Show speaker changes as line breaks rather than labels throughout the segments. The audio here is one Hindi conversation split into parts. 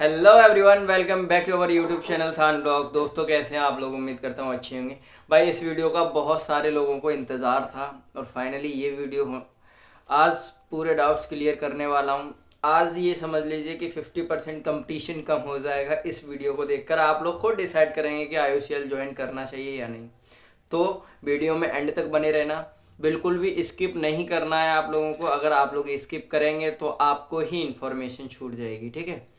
Hello everyone, welcome back to our YouTube channel थान ब्लॉग। दोस्तों कैसे हैं आप लोग? उम्मीद करता हूँ अच्छे होंगे। भाई इस वीडियो का बहुत सारे लोगों को इंतज़ार था और फाइनली ये वीडियो आज पूरे डाउट्स क्लियर करने वाला हूँ। आज ये समझ लीजिए कि 50% कंपटीशन कम हो जाएगा। इस वीडियो को देखकर आप लोग खुद डिसाइड करेंगे कि IOCL ज्वाइन करना चाहिए या नहीं। तो वीडियो में एंड तक बने रहना, बिल्कुल भी स्किप नहीं करना है आप लोगों को। अगर आप लोग स्किप करेंगे तो आपको ही इन्फॉर्मेशन छूट जाएगी, ठीक है।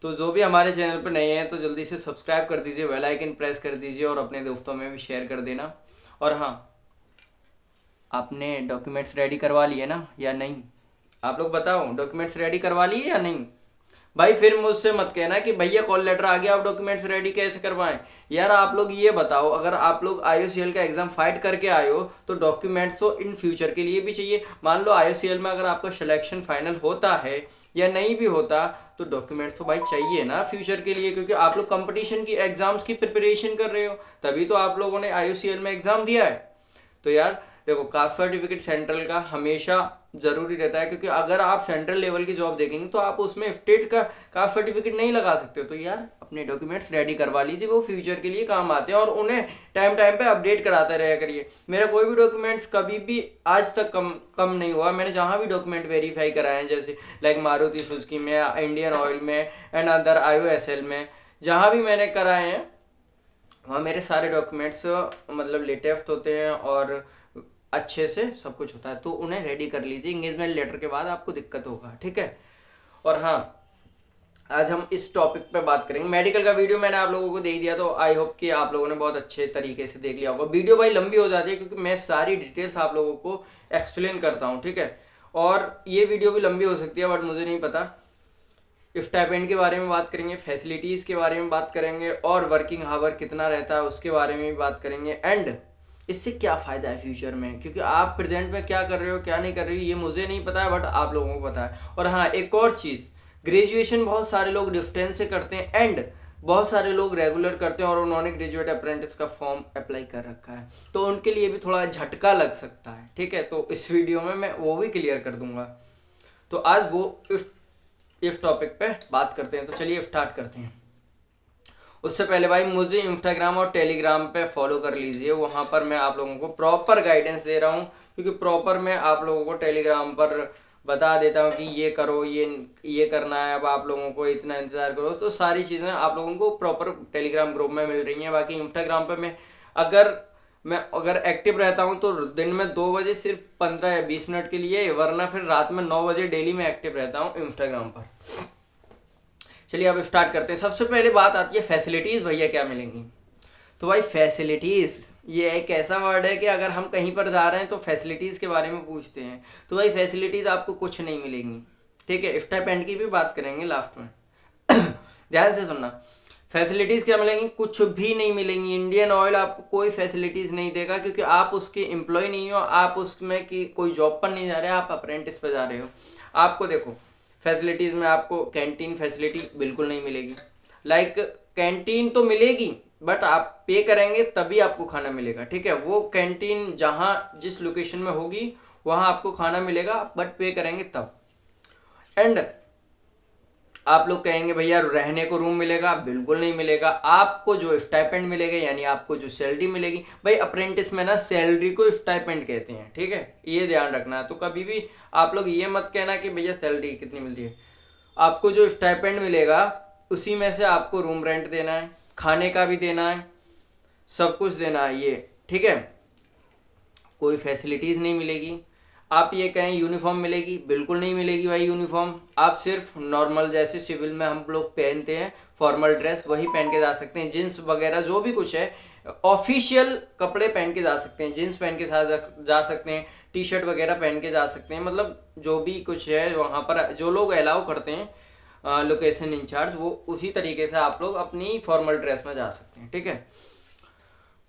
तो जो भी हमारे चैनल पर नए हैं तो जल्दी से सब्सक्राइब कर दीजिए, बेल आइकन प्रेस कर दीजिए और अपने दोस्तों में भी शेयर कर देना। और हाँ, आपने डॉक्यूमेंट्स रेडी करवा लिए ना या नहीं? आप लोग बताओ, डॉक्यूमेंट्स रेडी करवा लिए या नहीं? भाई फिर मुझसे मत कहना कि भैया कॉल लेटर आ गया, आप डॉक्यूमेंट्स रेडी कैसे करवाएं। यार आप लोग ये बताओ, अगर आप लोग IOCL का एग्जाम फाइट करके आए हो तो डॉक्यूमेंट्स तो इन फ्यूचर के लिए भी चाहिए। मान लो IOCL में अगर आपका सिलेक्शन फाइनल होता है या नहीं भी होता तो डॉक्यूमेंट्स तो भाई चाहिए ना फ्यूचर के लिए, क्योंकि आप लोग कंपटीशन की एग्जाम्स की प्रिपरेशन कर रहे हो, तभी तो आप लोगों ने IOCL में एग्जाम दिया है। तो यार देखो, कास्ट सर्टिफिकेट सेंट्रल का हमेशा ज़रूरी रहता है, क्योंकि अगर आप सेंट्रल लेवल की जॉब देखेंगे तो आप उसमें स्टेट का कास्ट सर्टिफिकेट नहीं लगा सकते हो। तो यार अपने डॉक्यूमेंट्स रेडी करवा लीजिए, वो फ्यूचर के लिए काम आते हैं और उन्हें टाइम टाइम पे अपडेट कराते रहा करिए। मेरा कोई भी डॉक्यूमेंट्स कभी भी आज तक कम नहीं हुआ। मैंने जहाँ भी डॉक्यूमेंट वेरीफाई कराए हैं, जैसे लाइक मारुति सुजुकी में, इंडियन ऑयल में एंड अदर IOSL में, जहाँ भी मैंने कराए हैं वहाँ मेरे सारे डॉक्यूमेंट्स मतलब लेटेस्ट होते हैं और अच्छे से सब कुछ होता है। तो उन्हें रेडी कर लीजिए, इंगेजमेंट लेटर के बाद आपको दिक्कत होगा, ठीक है। और हाँ, आज हम इस टॉपिक पे बात करेंगे। मेडिकल का वीडियो मैंने आप लोगों को दे दिया, तो आई होप कि आप लोगों ने बहुत अच्छे तरीके से देख लिया होगा। वीडियो भाई लंबी हो जाती है क्योंकि मैं सारी डिटेल्स आप लोगों को एक्सप्लेन करता हूँ, ठीक है। और ये वीडियो भी लंबी हो सकती है, बट मुझे नहीं पता। स्टाइपेंड के बारे में बात करेंगे, फैसिलिटीज़ के बारे में बात करेंगे और वर्किंग आवर कितना रहता है उसके बारे में भी बात करेंगे। एंड इससे क्या फ़ायदा है फ्यूचर में, क्योंकि आप प्रेजेंट में क्या कर रहे हो क्या नहीं कर रहे हो ये मुझे नहीं पता है, बट आप लोगों को पता है। और हाँ, एक और चीज़, ग्रेजुएशन बहुत सारे लोग डिस्टेंस से करते हैं एंड बहुत सारे लोग रेगुलर करते हैं और उन्होंने ग्रेजुएट अप्रेंटिस का फॉर्म अप्लाई कर रखा है, तो उनके लिए भी थोड़ा झटका लग सकता है, ठीक है। तो इस वीडियो में मैं वो भी क्लियर कर दूंगा। तो आज वो इस टॉपिक पे बात करते हैं, तो चलिए स्टार्ट करते हैं। उससे पहले भाई मुझे इंस्टाग्राम और टेलीग्राम पे फॉलो कर लीजिए, वहाँ पर मैं आप लोगों को प्रॉपर गाइडेंस दे रहा हूँ, क्योंकि प्रॉपर मैं आप लोगों को टेलीग्राम पर बता देता हूँ कि ये करो, ये करना है, अब आप लोगों को इतना इंतज़ार करो। तो सारी चीज़ें आप लोगों को प्रॉपर टेलीग्राम ग्रुप में मिल रही हैं। बाकी इंस्टाग्राम पर मैं अगर एक्टिव रहता हूँ तो दिन में 2 बजे सिर्फ 15 या 20 मिनट के लिए, वरना फिर रात में 9 बजे डेली मैं एक्टिव रहता हूँ इंस्टाग्राम पर। चलिए अब स्टार्ट करते हैं। सबसे पहले बात आती है फैसिलिटीज़, भैया क्या मिलेंगी। तो भाई फैसिलिटीज़ ये एक ऐसा वर्ड है कि अगर हम कहीं पर जा रहे हैं तो फैसिलिटीज़ के बारे में पूछते हैं, तो भाई फैसिलिटीज़ आपको कुछ नहीं मिलेंगी, ठीक है। स्टाइपेंड की भी बात करेंगे लास्ट में। ध्यान से सुनना, फैसिलिटीज़ क्या मिलेंगी? कुछ भी नहीं मिलेंगी। इंडियन ऑयल आपको कोई फैसिलिटीज़ नहीं देगा, क्योंकि आप उसके एम्प्लॉय नहीं हो, आप उसमें की कोई जॉब पर नहीं जा रहे, आप अप्रेंटिस पर जा रहे हो। आपको देखो, फैसिलिटीज़ में आपको कैंटीन फैसिलिटी बिल्कुल नहीं मिलेगी। लाइक कैंटीन तो मिलेगी, बट आप पे करेंगे तभी आपको खाना मिलेगा, ठीक है। वो कैंटीन जहाँ जिस लोकेशन में होगी वहाँ आपको खाना मिलेगा, बट पे करेंगे तब। एंड आप लोग कहेंगे भैया रहने को रूम मिलेगा, बिल्कुल नहीं मिलेगा। आपको जो स्टाइपेंड मिलेगा, यानी आपको जो सैलरी मिलेगी, भाई अप्रेंटिस में ना सैलरी को स्टाइपेंड कहते हैं, ठीक है, ये ध्यान रखना है। तो कभी भी आप लोग ये मत कहना कि भैया सैलरी कितनी मिलती है। आपको जो स्टाइपेंड मिलेगा उसी में से आपको रूम रेंट देना है, खाने का भी देना है, सब कुछ देना है, ये ठीक है। कोई फैसिलिटीज़ नहीं मिलेगी। आप ये कहें यूनिफॉर्म मिलेगी, बिल्कुल नहीं मिलेगी भाई यूनिफॉर्म। आप सिर्फ नॉर्मल जैसे सिविल में हम लोग पहनते हैं फॉर्मल ड्रेस, वही पहन के जा सकते हैं। जीन्स वगैरह जो भी कुछ है ऑफिशियल कपड़े पहन के जा सकते हैं, जीन्स पहन के साथ जा सकते हैं, टी शर्ट वगैरह पहन के जा सकते हैं। मतलब जो भी कुछ है वहाँ पर जो लोग अलाउ करते हैं लोकेशन इंचार्ज, वो उसी तरीके से आप लोग अपनी फॉर्मल ड्रेस में जा सकते हैं, ठीक है।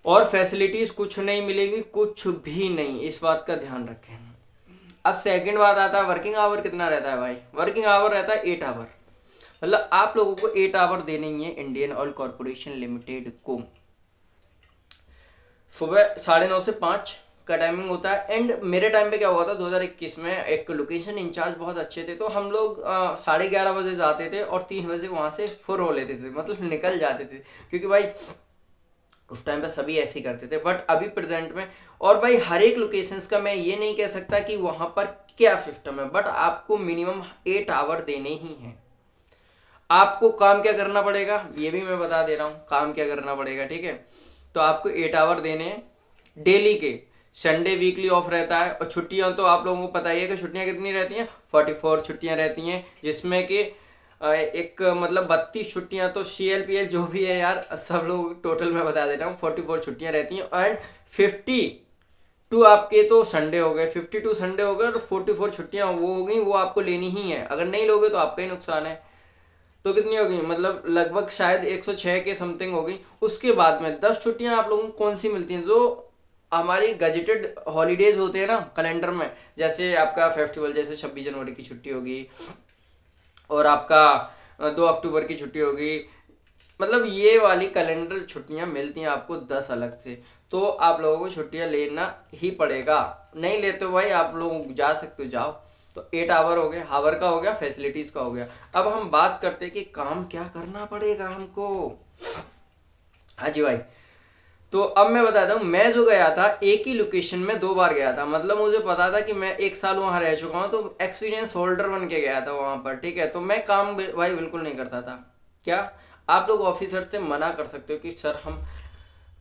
और फैसिलिटीज़ कुछ नहीं मिलेगी, कुछ भी नहीं, इस बात का ध्यान रखें। अब सेकंड बात आता है वर्किंग आवर कितना रहता है भाई। वर्किंग आवर रहता है 8 आवर। मतलब आप लोगों को 8 आवर देने ही है इंडियन ऑयल कॉरपोरेशन लिमिटेड को। सुबह 9:30 से 5, का टाइमिंग होता है। एंड मेरे टाइम पे क्या हुआ था 2021 में, एक लोकेशन इंचार्ज बहुत अच्छे थे, तो हम लोग 11:30 बजे जाते थे और 3 बजे वहाँ से फुर हो लेते थे, मतलब निकल जाते थे, क्योंकि भाई उस टाइम पे सभी ऐसे ही करते थे। बट अभी प्रेजेंट में, और भाई हर एक लोकेशंस का मैं ये नहीं कह सकता कि वहाँ पर क्या सिस्टम है, बट आपको मिनिमम 8 आवर देने ही हैं। आपको काम क्या करना पड़ेगा ये भी मैं बता दे रहा हूँ, काम क्या करना पड़ेगा, ठीक है। तो आपको 8 आवर देने हैं डेली के। संडे वीकली ऑफ रहता है, और छुट्टियां तो आप लोगों को पता ही है कि छुट्टियां कितनी रहती हैं, 44 छुट्टियां रहती हैं, जिसमें कि एक मतलब 32 छुट्टियां तो CLPL जो भी है यार, सब लोग टोटल मैं बता दे रहा हूँ, 44 छुट्टियां रहती हैं। एंड 52 आपके तो संडे हो गए, 52 संडे हो गए, और 44 छुट्टियां वो हो गई, वो आपको लेनी ही है। अगर नहीं लोगे तो आपका ही नुकसान है। तो कितनी हो गई, मतलब लगभग शायद 106 के समथिंग हो गई। उसके बाद में 10 छुट्टियां आप लोगों को कौन सी मिलती हैं, जो हमारी गजेटेड हॉलीडेज होते हैं ना कैलेंडर में, जैसे आपका फेस्टिवल, जैसे 26 जनवरी की छुट्टी होगी, और आपका 2 अक्टूबर की छुट्टी होगी, मतलब ये वाली कैलेंडर छुट्टियां मिलती हैं आपको 10 अलग से। तो आप लोगों को छुट्टियां लेना ही पड़ेगा। नहीं लेते हो भाई आप लोग जा सकते हो, जाओ। तो 8 आवर हो गए, हावर का हो गया, फैसिलिटीज का हो गया। अब हम बात करते हैं कि काम क्या करना पड़ेगा हमको। हाँ जी भाई, तो अब मैं बताता हूँ, मैं जो गया था एक ही लोकेशन में 2 बार गया था, मतलब मुझे पता था कि मैं 1 साल वहाँ रह चुका हूँ, तो एक्सपीरियंस होल्डर बन के गया था वहाँ पर, ठीक है। तो मैं काम भाई बिल्कुल नहीं करता था। क्या आप लोग ऑफिसर से मना कर सकते हो कि सर हम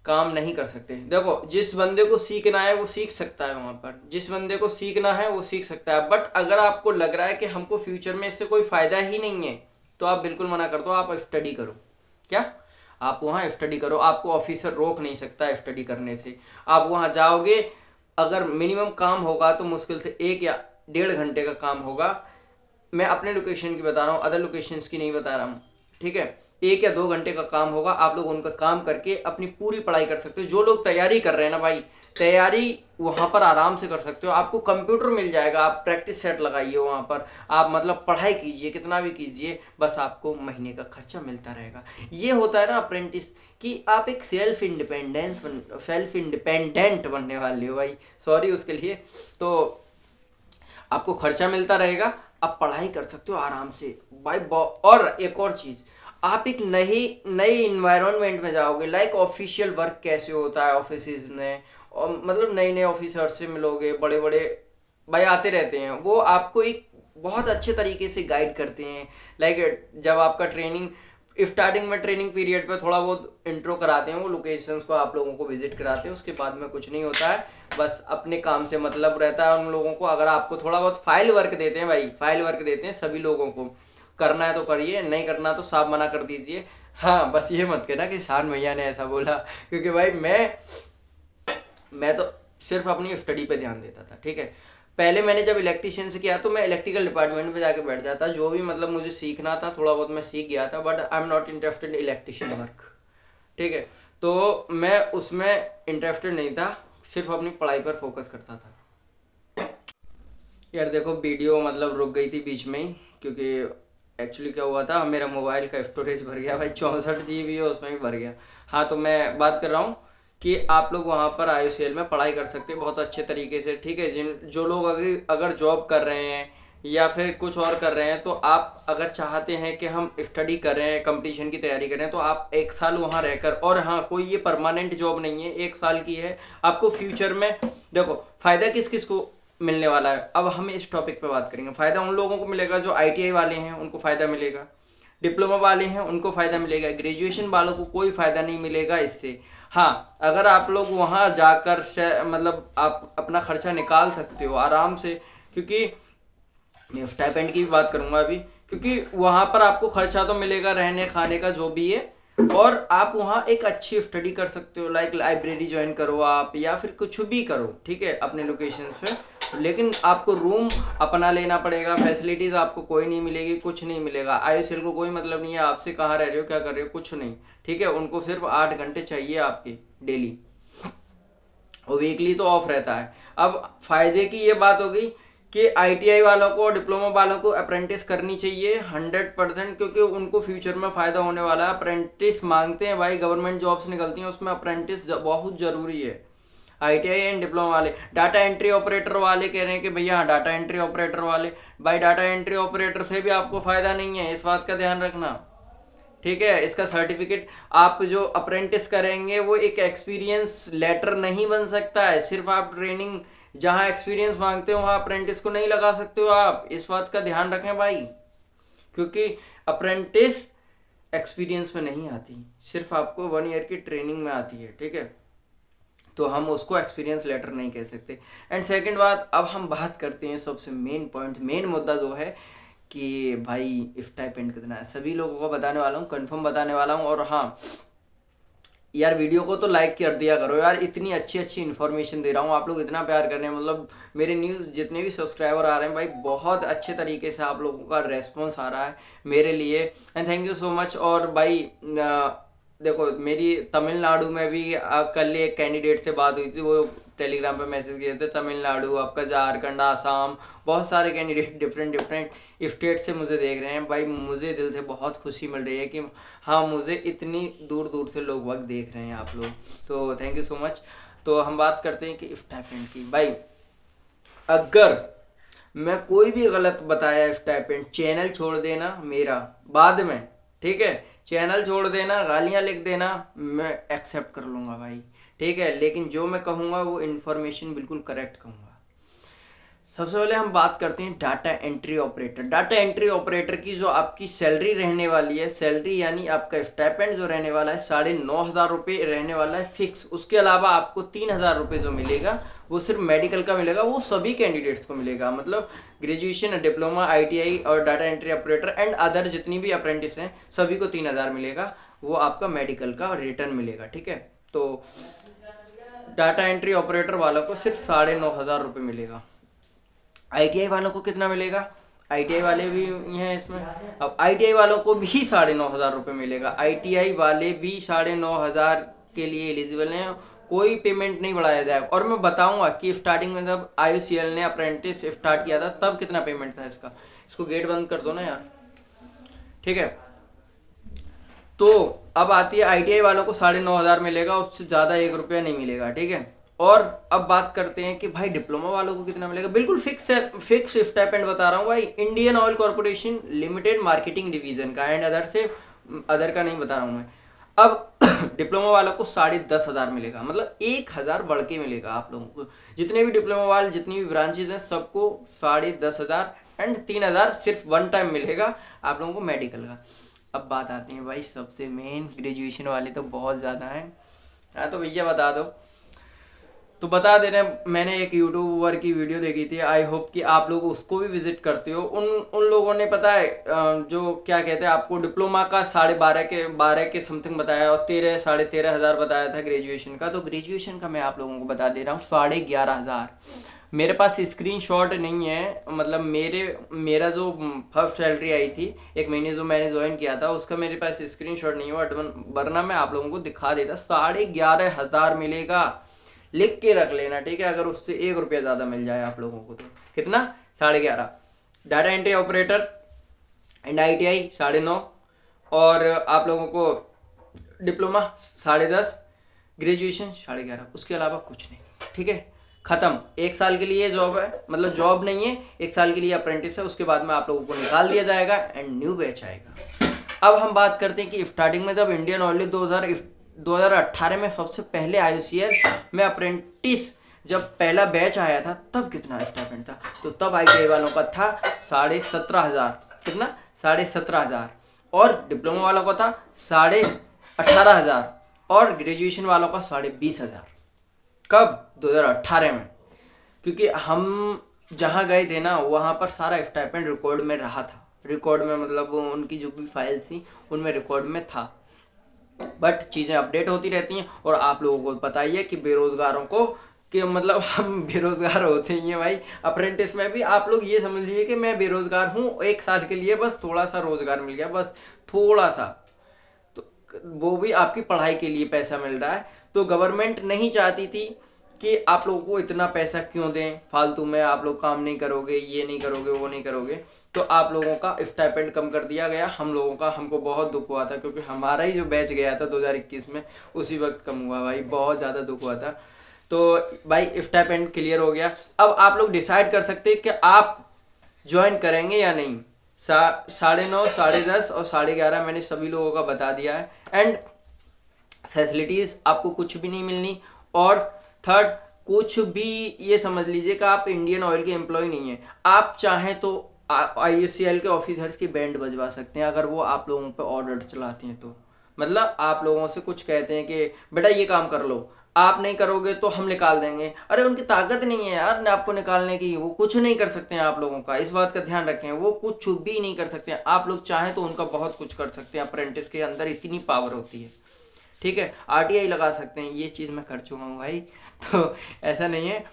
काम नहीं कर सकते? देखो, जिस बंदे को सीखना है वो सीख सकता है वहाँ पर, जिस बंदे को सीखना है वो सीख सकता है। बट अगर आपको लग रहा है कि हमको फ्यूचर में इससे कोई फायदा ही नहीं है, तो आप बिल्कुल मना कर दो, आप स्टडी करो। क्या आप वहाँ स्टडी करो, आपको ऑफिसर रोक नहीं सकता स्टडी करने से। आप वहाँ जाओगे, अगर मिनिमम काम होगा तो मुश्किल से 1 या 1.5 घंटे का काम होगा। मैं अपने लोकेशन की बता रहा हूँ, अदर लोकेशंस की नहीं बता रहा हूँ, ठीक है। 1 या 2 घंटे का काम होगा, आप लोग उनका काम करके अपनी पूरी पढ़ाई कर सकते हो। जो लोग तैयारी कर रहे हैं ना भाई, तैयारी वहाँ पर आराम से कर सकते हो। आपको कंप्यूटर मिल जाएगा, आप प्रैक्टिस सेट लगाइए वहाँ पर, आप मतलब पढ़ाई कीजिए, कितना भी कीजिए, बस आपको महीने का खर्चा मिलता रहेगा। ये होता है ना अप्रेंटिस, कि आप एक सेल्फ इंडिपेंडेंट बनने वाले हो भाई, सॉरी उसके लिए। तो आपको खर्चा मिलता रहेगा, आप पढ़ाई कर सकते हो आराम से भाई। और एक और चीज़, आप एक नई नई इन्वायरमेंट में जाओगे, लाइक ऑफिशियल वर्क कैसे होता है ऑफिस में, और मतलब नए नए ऑफिसर से मिलोगे, बड़े बड़े भाई आते रहते हैं, वो आपको एक बहुत अच्छे तरीके से गाइड करते हैं। लाइक जब आपका ट्रेनिंग स्टार्टिंग में, ट्रेनिंग पीरियड पे थोड़ा बहुत इंट्रो कराते हैं, वो लोकेशंस को आप लोगों को विजिट कराते हैं, उसके बाद में कुछ नहीं होता है, बस अपने काम से मतलब रहता है उन लोगों को। अगर आपको थोड़ा बहुत फाइल वर्क देते हैं भाई, फाइल वर्क देते हैं सभी लोगों को, करना है तो करिए, नहीं करना तो साफ मना कर दीजिए। हाँ, बस ये मत कहना कि शान भैया ने ऐसा बोला, क्योंकि भाई मैं तो सिर्फ अपनी स्टडी पे ध्यान देता था, ठीक है। पहले मैंने जब इलेक्ट्रिशियन से किया तो मैं इलेक्ट्रिकल डिपार्टमेंट पे जाके बैठ जाता, जो भी मतलब मुझे सीखना था थोड़ा बहुत मैं सीख गया था, but I am not interested in electrician work, ठीक है। तो मैं उसमें इंटरेस्टेड नहीं था, सिर्फ अपनी पढ़ाई पर फोकस करता था। यार देखो, वीडियो मतलब रुक गई थी बीच में ही, क्योंकि एक्चुअली क्या हुआ था, मेरा मोबाइल का स्टोरेज भर गया भाई, 64 GB है, उसमें भी भर गया। हाँ, तो मैं बात कर रहा हूँ कि आप लोग वहाँ पर IUCL में पढ़ाई कर सकते हैं बहुत अच्छे तरीके से, ठीक है। जो लोग अगर जॉब कर रहे हैं या फिर कुछ और कर रहे हैं, तो आप अगर चाहते हैं कि हम स्टडी कर रहे हैं, कंपटीशन की तैयारी कर रहे हैं, तो आप 1 साल वहाँ रहकर, और हाँ, कोई ये परमानेंट जॉब नहीं है, 1 साल की है। आपको फ्यूचर में देखो फ़ायदा किस किस को मिलने वाला है। अब हम इस टॉपिक पे बात करेंगे। फ़ायदा उन लोगों को मिलेगा जो ITI वाले हैं, उनको फ़ायदा मिलेगा। डिप्लोमा वाले हैं उनको फ़ायदा मिलेगा। ग्रेजुएशन वालों को कोई फ़ायदा नहीं मिलेगा इससे। हाँ, अगर आप लोग वहाँ जाकर मतलब आप अपना खर्चा निकाल सकते हो आराम से, क्योंकि मैं स्टाइपेंड की भी बात करूँगा अभी, क्योंकि वहाँ पर आपको खर्चा तो मिलेगा रहने खाने का जो भी है, और आप वहाँ एक अच्छी स्टडी कर सकते हो, लाइक लाइब्रेरी ज्वाइन करो आप, या फिर कुछ भी करो, ठीक है, अपने लोकेशन पे। लेकिन आपको रूम अपना लेना पड़ेगा, फैसिलिटीज़ आपको कोई नहीं मिलेगी, कुछ नहीं मिलेगा। IUCL को कोई मतलब नहीं है आपसे कहाँ रह रहे हो, क्या कर रहे हो, कुछ नहीं, ठीक है। उनको सिर्फ 8 घंटे चाहिए आपके डेली, और वीकली तो ऑफ रहता है। अब फायदे की ये बात हो गई कि ITI वालों को, डिप्लोमा वालों को अप्रेंटिस करनी चाहिए 100%, क्योंकि उनको फ्यूचर में फ़ायदा होने वाला है। अप्रेंटिस मांगते हैं भाई, गवर्नमेंट जॉब्स निकलती हैं उसमें अप्रेंटिस बहुत ज़रूरी है। ITI एंड डिप्लोमा वाले। डाटा एंट्री ऑपरेटर वाले कह रहे हैं कि भैया हाँ डाटा एंट्री ऑपरेटर वाले, भाई डाटा एंट्री ऑपरेटर से भी आपको फ़ायदा नहीं है, इस बात का ध्यान रखना। ठीक है, इसका सर्टिफिकेट आप जो अप्रेंटिस करेंगे वो एक एक्सपीरियंस लेटर नहीं बन सकता है। सिर्फ आप ट्रेनिंग जहाँ एक्सपीरियंस मांगते हो वहाँ अप्रेंटिस को नहीं लगा सकते हो आप, इस बात का ध्यान रखें भाई, क्योंकि अप्रेंटिस एक्सपीरियंस में नहीं आती, सिर्फ आपको 1 ईयर की ट्रेनिंग में आती है। ठीक है, तो हम उसको एक्सपीरियंस लेटर नहीं कह सकते। एंड सेकंड बात, अब हम बात करते हैं सबसे मेन पॉइंट, मेन मुद्दा जो है कि भाई स्टाइपेंड कितना है। सभी लोगों को बताने वाला हूँ, कंफर्म बताने वाला हूँ। और हाँ यार, वीडियो को तो लाइक कर दिया करो यार, इतनी अच्छी अच्छी इन्फॉर्मेशन दे रहा हूँ, आप लोग इतना प्यार कर रहे हैं। मतलब मेरे न्यूज़ जितने भी सब्सक्राइबर आ रहे हैं भाई, बहुत अच्छे तरीके से आप लोगों का रेस्पॉन्स आ रहा है मेरे लिए, and thank you so much. और भाई देखो, मेरी तमिलनाडु में भी कल एक कैंडिडेट से बात हुई थी, वो टेलीग्राम पे मैसेज किए थे, तमिलनाडु, आपका झारखंड, आसाम, बहुत सारे कैंडिडेट डिफरेंट डिफरेंट स्टेट से मुझे देख रहे हैं भाई। मुझे दिल से बहुत खुशी मिल रही है कि हाँ, मुझे इतनी दूर दूर से लोग वक्त देख रहे हैं आप लोग, तो थैंक यू सो मच। तो हम बात करते हैं कि स्टाइपेंड की। भाई अगर मैं कोई भी गलत बताया स्टाइपेंड, चैनल छोड़ देना मेरा बाद में, ठीक है, चैनल छोड़ देना, गालियाँ लिख देना, मैं एक्सेप्ट कर लूँगा भाई। ठीक है, लेकिन जो मैं कहूँगा वो इन्फॉर्मेशन बिल्कुल करेक्ट कहूँगा। सबसे पहले हम बात करते हैं data entry operator. Data entry operator की जो आपकी सैलरी रहने वाली है, सैलरी यानी आपका स्टाइपेंड जो रहने वाला है 9,500 रुपये रहने वाला है फिक्स। उसके अलावा आपको 3,000 रुपये जो मिलेगा वो सिर्फ मेडिकल का मिलेगा, वो सभी कैंडिडेट्स को मिलेगा। मतलब ग्रेजुएशन, डिप्लोमा, ITI और data entry operator and other जितनी भी अप्रेंटिस हैं सभी को 3,000 मिलेगा, वो आपका मेडिकल का रिटर्न मिलेगा। ठीक है, तो डाटा एंट्री ऑपरेटर वालों को सिर्फ 9,500 रुपये मिलेगा। ITI वालों को कितना मिलेगा? ITI वाले भी हैं इसमें। अब ITI वालों को भी 9,500 रुपये मिलेगा। ITI वाले भी 9,500 के लिए एलिजिबल हैं, कोई पेमेंट नहीं बढ़ाया जाएगा। और मैं बताऊंगा कि स्टार्टिंग में जब IOCL ने अप्रेंटिस स्टार्ट किया था तब कितना पेमेंट था इसका। इसको गेट बंद कर दो ना यार। ठीक है, तो अब आती है ITI वालों को 9,500 मिलेगा, उससे ज़्यादा 1 रुपया नहीं मिलेगा। ठीक है, और अब बात करते हैं कि भाई डिप्लोमा वालों को कितना मिलेगा। बिल्कुल फिक्स है, फिक्स स्टाइपेंड बता रहा हूँ भाई, Indian oil corporation limited marketing division का, एंड अदर का नहीं बता रहा हूँ मैं। अब डिप्लोमा वालों को 10,500 मिलेगा, मतलब 1,000 बढ़ के मिलेगा आप लोगों को। जितने भी डिप्लोमा वाले, जितनी भी ब्रांचेज हैं सबको 10,500 एंड 3,000 सिर्फ 1 टाइम मिलेगा आप लोगों को मेडिकल का। अब बात आती है भाई सबसे मेन, ग्रेजुएशन वाले तो बहुत ज़्यादा हैं। हाँ तो भैया बता दो, तो बता दे रहे हैं, मैंने एक यूट्यूबर की वीडियो देखी थी, आई होप कि आप लोग उसको भी विजिट करते हो। उन लोगों ने पता है जो क्या कहते हैं, आपको डिप्लोमा का 12,500 के समथिंग बताया और 13,500 बताया था ग्रेजुएशन का। तो ग्रेजुएशन का मैं आप लोगों को बता दे रहा हूँ 11,500। मेरे पास स्क्रीनशॉट नहीं है, मतलब मेरा जो फर्स्ट सैलरी आई थी 1 महीने जो मैंने ज्वाइन किया था उसका मेरे पास स्क्रीनशॉट नहीं है, वरना मैं आप लोगों को दिखा देता। 11,500 मिलेगा, लिख के रख लेना। ठीक है, अगर उससे 1 रुपया ज़्यादा मिल जाए आप लोगों को तो कितना, 11,500। Data entry operator and ITI 9,500, और आप लोगों को डिप्लोमा 10,500, ग्रेजुएशन 11,500, उसके अलावा कुछ नहीं। ठीक है, ख़त्म। 1 साल के लिए जॉब है, मतलब जॉब नहीं है, 1 साल के लिए अप्रेंटिस है, उसके बाद में आप लोगों को निकाल दिया जाएगा एंड न्यू बैच आएगा। अब हम बात करते हैं कि स्टार्टिंग में जब इंडियन ऑयल 2018 में सबसे पहले IOCL में अप्रेंटिस जब पहला बैच आया था तब कितना स्टाइपेंड था, तो तब ITI वालों का था 17,500। कितना, 17,500, और डिप्लोमा वालों का था 18,500, और ग्रेजुएशन वालों का 20,500। कब, 2018 में, क्योंकि हम जहाँ गए थे ना वहाँ पर सारा स्टाइपेंड रिकॉर्ड में रहा था। रिकॉर्ड में मतलब उनकी जो भी फाइल थी उनमें रिकॉर्ड में था, बट चीज़ें अपडेट होती रहती हैं। और आप लोगों को पता ही है कि बेरोज़गारों को, कि मतलब हम बेरोज़गार होते ही हैं भाई। अप्रेंटिस में भी आप लोग ये समझ लीजिए कि मैं बेरोज़गार हूँ 1 साल के लिए, बस थोड़ा सा रोज़गार मिल गया, बस थोड़ा सा, तो वो भी आपकी पढ़ाई के लिए पैसा मिल रहा है। तो गवर्नमेंट नहीं चाहती थी कि आप लोगों को इतना पैसा क्यों दें फालतू में, आप लोग काम नहीं करोगे, ये नहीं करोगे, वो नहीं करोगे, तो आप लोगों का स्टाइपेंड कम कर दिया गया। हम लोगों का, हमको बहुत दुख हुआ था, क्योंकि हमारा ही जो बैच गया था 2021 में उसी वक्त कम हुआ भाई, बहुत ज़्यादा दुख हुआ था। तो भाई स्टेप एंड क्लियर हो गया। अब आप लोग डिसाइड कर सकते हैं कि आप ज्वाइन करेंगे या नहीं। 9:30, 10:30 और 11:30 मैंने सभी लोगों का बता दिया है। एंड फैसिलिटीज़ आपको कुछ भी नहीं मिलनी। और थर्ड, कुछ भी ये समझ लीजिए कि आप इंडियन ऑयल के एम्प्लॉय नहीं हैं। आप चाहें तो IOCL के ऑफिसर्स की बैंड बजवा सकते हैं अगर वो आप लोगों पे ऑर्डर चलाते हैं तो। मतलब आप लोगों से कुछ कहते हैं कि बेटा ये काम कर लो, आप नहीं करोगे तो हम निकाल देंगे। अरे उनकी ताकत नहीं है यार आपको निकालने की, वो कुछ नहीं कर सकते हैं आप लोगों का, इस बात का ध्यान रखें। वो कुछ भी नहीं कर सकते हैं। आप लोग चाहें तो उनका बहुत कुछ कर सकते हैं। अप्रेंटिस के अंदर इतनी पावर होती है, ठीक है। RTI लगा सकते हैं, ये चीज़ मैं कर चुका हूँ भाई। तो ऐसा नहीं है।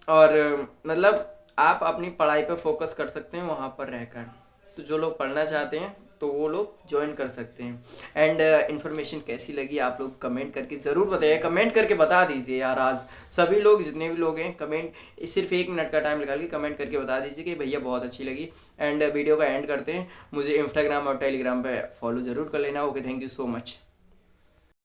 और मतलब आप अपनी पढ़ाई पे फोकस कर सकते हैं वहाँ पर रहकर। तो जो लोग पढ़ना चाहते हैं तो वो लोग ज्वाइन कर सकते हैं। एंड इन्फॉर्मेशन कैसी लगी आप लोग कमेंट करके ज़रूर बताइए। कमेंट करके बता दीजिए यार, आज सभी लोग जितने भी लोग हैं कमेंट सिर्फ 1 मिनट का टाइम निकाल के कमेंट करके बता दीजिए कि भैया बहुत अच्छी लगी। एंड वीडियो का एंड करते हैं। मुझे इंस्टाग्राम और टेलीग्राम पे फॉलो ज़रूर कर लेना। Okay, thank you so much.